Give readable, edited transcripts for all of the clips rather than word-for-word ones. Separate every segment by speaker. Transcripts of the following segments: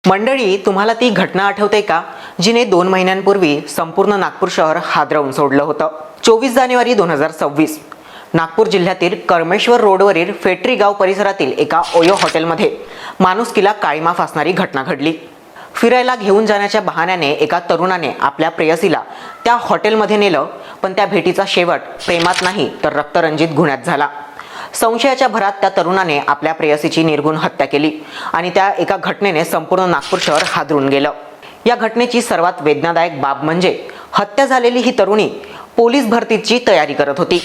Speaker 1: मंडळी, तुम्हाला ती घटना आठवते का, जिने 2 महिन्यांपूर्वी संपूर्ण नागपूर शहर हादरवून सोडलं होतं? 24 जानेवारी 2026 नागपूर जिल्ह्यातील करमेश्वर रोडवरील फेटरी गाव परिसरातील एका ओयो हॉटेलमध्ये माणुसकीला काळीमा फासणारी घटना घडली. फिरायला घेऊन जाण्याच्या बहाण्याने एका तरुणाने आपल्या प्रेयसीला त्या हॉटेलमध्ये नेलं, पण त्या भेटीचा शेवट प्रेमात नाही तर रक्तरंजित गुन्ह्यात झाला. संशयाच्या भरात त्या तरुणाने आपल्या प्रेयसीची निर्घृण हत्या केली आणि त्या एका घटनेने संपूर्ण नागपूर शहर हादरून गेलं. या घटनेची सर्वात वेदनादायक बाब म्हणजे हत्या झालेली ही तरुणी पोलीस भरतीची तयारी करत होती.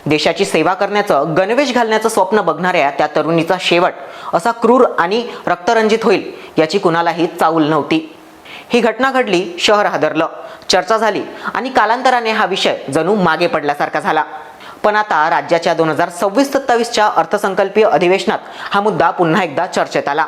Speaker 1: देशाची सेवा करण्याचं, गणवेश घालण्याचं स्वप्न बघणाऱ्या त्या तरुणीचा शेवट असा क्रूर आणि रक्तरंजित होईल याची कुणालाही चाहूल नव्हती. ही घटना घडली, शहर हादरलं, चर्चा झाली आणि कालांतराने हा विषय जणू मागे पडल्यासारखा झाला. पण आता राज्याच्या 2026-27च्या अर्थसंकल्पीय अधिवेशनात हा मुद्दा पुन्हा एकदा चर्चेत आला.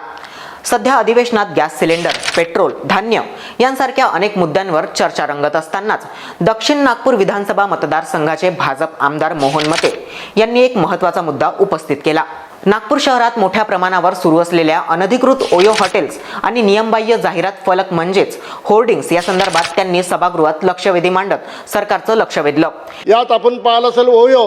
Speaker 1: सध्या अधिवेशनात गॅस सिलेंडर, पेट्रोल, धान्य यांसारख्या अनेक मुद्द्यांवर चर्चा रंगत असतानाच दक्षिण नागपूर विधानसभा मतदारसंघाचे भाजप आमदार मोहन मते यांनी एक महत्त्वाचा मुद्दा उपस्थित केला. नागपूर शहरात मोठ्या प्रमाणावर सुरू असलेल्या अनधिकृत ओयो हॉटेल्स आणि नियमबाह्य जाहिरात फलक म्हणजेच होर्डिंग्स या संदर्भात त्यांनी सभागृहात लक्षवेधी मांडत सरकारचं लक्ष वेधलं.
Speaker 2: यात आपण पाहिलं असेल ओयो,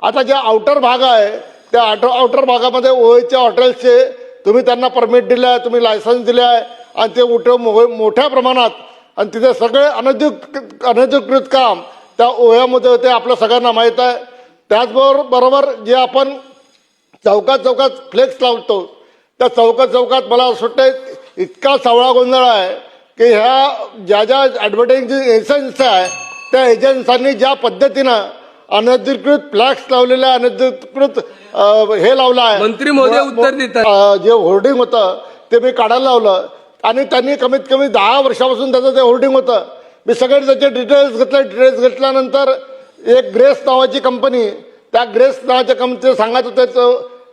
Speaker 2: आता ज्या आउटर भाग आहे त्या आउटर भागामध्ये ओयोच्या हॉटेल्सचे तुम्ही त्यांना परमिट दिलं आहे, तुम्ही लायसन्स दिले आहे आणि ते मोठ्या प्रमाणात आणि तिथे सगळे अनधिकृत काम त्या ओयामध्ये होते, आपल्या सगळ्यांना माहीत आहे. त्याचबरोबर जे आपण चौकात फ्लेक्स लावतो त्या चौकात मला असं वाटतं इतका सावळा गोंधळ आहे की ह्या ज्या ॲडव्हर्टायझिंग एजन्सी आहे त्या एजन्सींनी ज्या पद्धतीनं अनधिकृत फ्लॅक्स लावलेले, अनधिकृत हे लावलं आहे,
Speaker 3: मंत्री महोदय उत्तर देतात.
Speaker 2: जे होर्डिंग होतं ते मी काढायला लावलं आणि त्यांनी कमीत कमी 10 वर्षापासून त्याचं ते होर्डिंग होतं. मी सगळे त्याचे डिटेल्स घेतल्यानंतर एक ग्रेस नावाची कंपनी, त्या ग्रेस नावाच्या कंपनीचं सांगत होते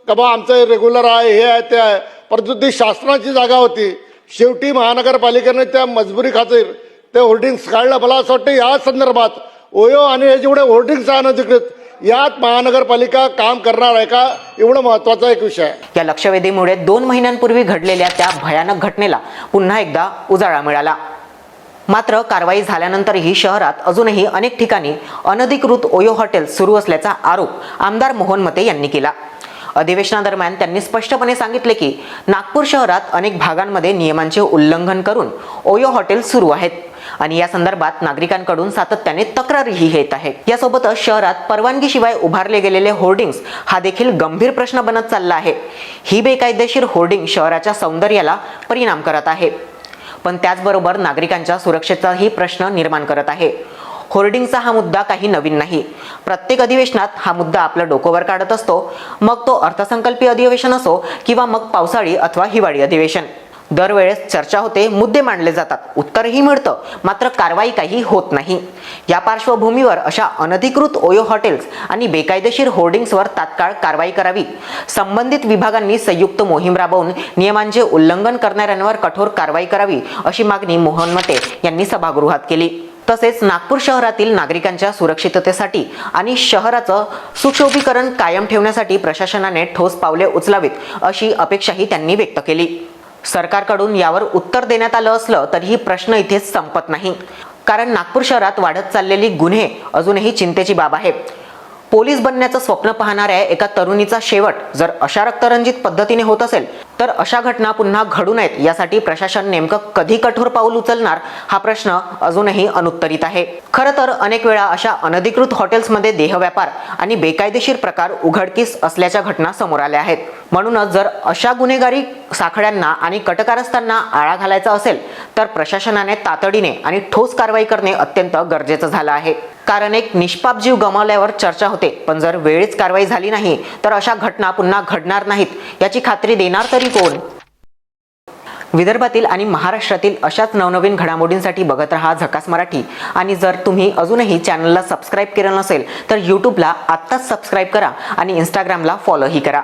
Speaker 2: का बा आमचं रेग्युलर आहे, हे आहे, ते आहे, परंतु ती शासनाची जागा होती. शेवटी महानगरपालिकेने त्या मजबुरी खातीर ते होर्डिंग्स काढलं. मला असं वाटतं या संदर्भात ओयो आणि हे जेवढे होर्डिंग्स आहे अनधिकृत, यात महानगरपालिका काम करणार आहे का, एवढं महत्त्वाचा एक विषय आहे.
Speaker 1: या लक्षवेधीमुळे 2 महिन्यांपूर्वी घडलेल्या त्या भयानक घटनेला पुन्हा एकदा उजाळा मिळाला. मात्र कारवाई झाल्यानंतरही शहरात अजूनही अनेक ठिकाणी अनधिकृत ओयो हॉटेल्स सुरू असल्याचा आरोप आमदार मोहन मते यांनी केला. अधिवेशनादरम्यान त्यांनी स्पष्टपणे सांगितले की नागपूर शहरात अनेक भागांमध्ये नियमांचे उल्लंघन करून ओयो हॉटेल्स सुरू आहेत आणि या संदर्भात नागरिकांकडून सातत्याने तक्रारीही येत आहे. यासोबतच शहरात परवानगीशिवाय उभारले गेलेले होर्डिंग्स हा देखील गंभीर प्रश्न बनत चालला आहे. ही बेकायदेशीर होर्डिंग शहराच्या सौंदर्याला परिणाम करत आहे, पण त्याचबरोबर नागरिकांच्या सुरक्षेचाही प्रश्न निर्माण करत आहे. होर्डिंगचा हा मुद्दा काही नवीन नाही. प्रत्येक अधिवेशनात हा मुद्दा आपलं डोकोवर काढत असतो, मग तो अर्थसंकल्पीय अधिवेशन असो किंवा मग पावसाळी अथवा हिवाळी अधिवेशन. दरवेळेस चर्चा होते, मुद्दे मांडले जातात, उत्तरही मिळतं, मात्र कारवाई काही होत नाही. या पार्श्वभूमीवर अशा अनधिकृत ओयो हॉटेल्स आणि बेकायदेशीर होर्डिंग्सवर तात्काळ कारवाई करावी. संबंधित विभागांनी संयुक्त मोहीम राबवून नियमांचे उल्लंघन करणाऱ्यांवर कठोर कारवाई करावी, अशी मागणी मोहन मते यांनी सभागृहात केली. तसेच नागपूर शहरातील नागरिकांच्या सुरक्षिततेसाठी आणि शहराचं सुशोभीकरण कायम ठेवण्यासाठी प्रशासनाने ठोस पावले उचलावीत, अशी अपेक्षाही त्यांनी व्यक्त केली. सरकारकडून यावर उत्तर देण्यात आलं असलं तरीही प्रश्न इथेच संपत नाही, कारण नागपूर शहरात वाढत चाललेली गुन्हे अजूनही चिंतेची बाब आहे. पोलीस बनण्याचं स्वप्न पाहणाऱ्या एका तरुणीचा शेवट जर अशा रक्तरंजित पद्धतीने होत असेल तर अशा घटना पुन्हा घडू नयेत यासाठी प्रशासन नेमकं कधी कठोर पाऊल उचलणार, हा प्रश्न अजूनही अनुत्तरित आहे. खरं तर अनेक वेळा अशा अनधिकृत हॉटेल्समध्ये देहव्यापार आणि बेकायदेशीर प्रकार उघडकीस असल्याच्या घटना समोर आल्या आहेत. म्हणूनच जर अशा गुन्हेगारी साखळ्यांना आणि कटकारस्थांना आळा घालायचा असेल तर प्रशासनाने तातडीने आणि ठोस कारवाई करणे अत्यंत गरजेचं झालं आहे. कारण एक निष्पाप जीव गमावल्यावर चर्चा होते, पण जर वेळीच कारवाई झाली नाही तर अशा घटना पुन्हा घडणार नाहीत याची खात्री देणार तरी कोण? विदर्भातील आणि महाराष्ट्रातील अशाच नवनवीन घडामोडींसाठी बघत रहा झकास मराठी. आणि जर तुम्ही अजूनही चॅनलला सबस्क्राईब केलं नसेल तर यूट्यूबला आत्ताच सबस्क्राईब करा आणि इंस्टाग्रामला फॉलोही करा.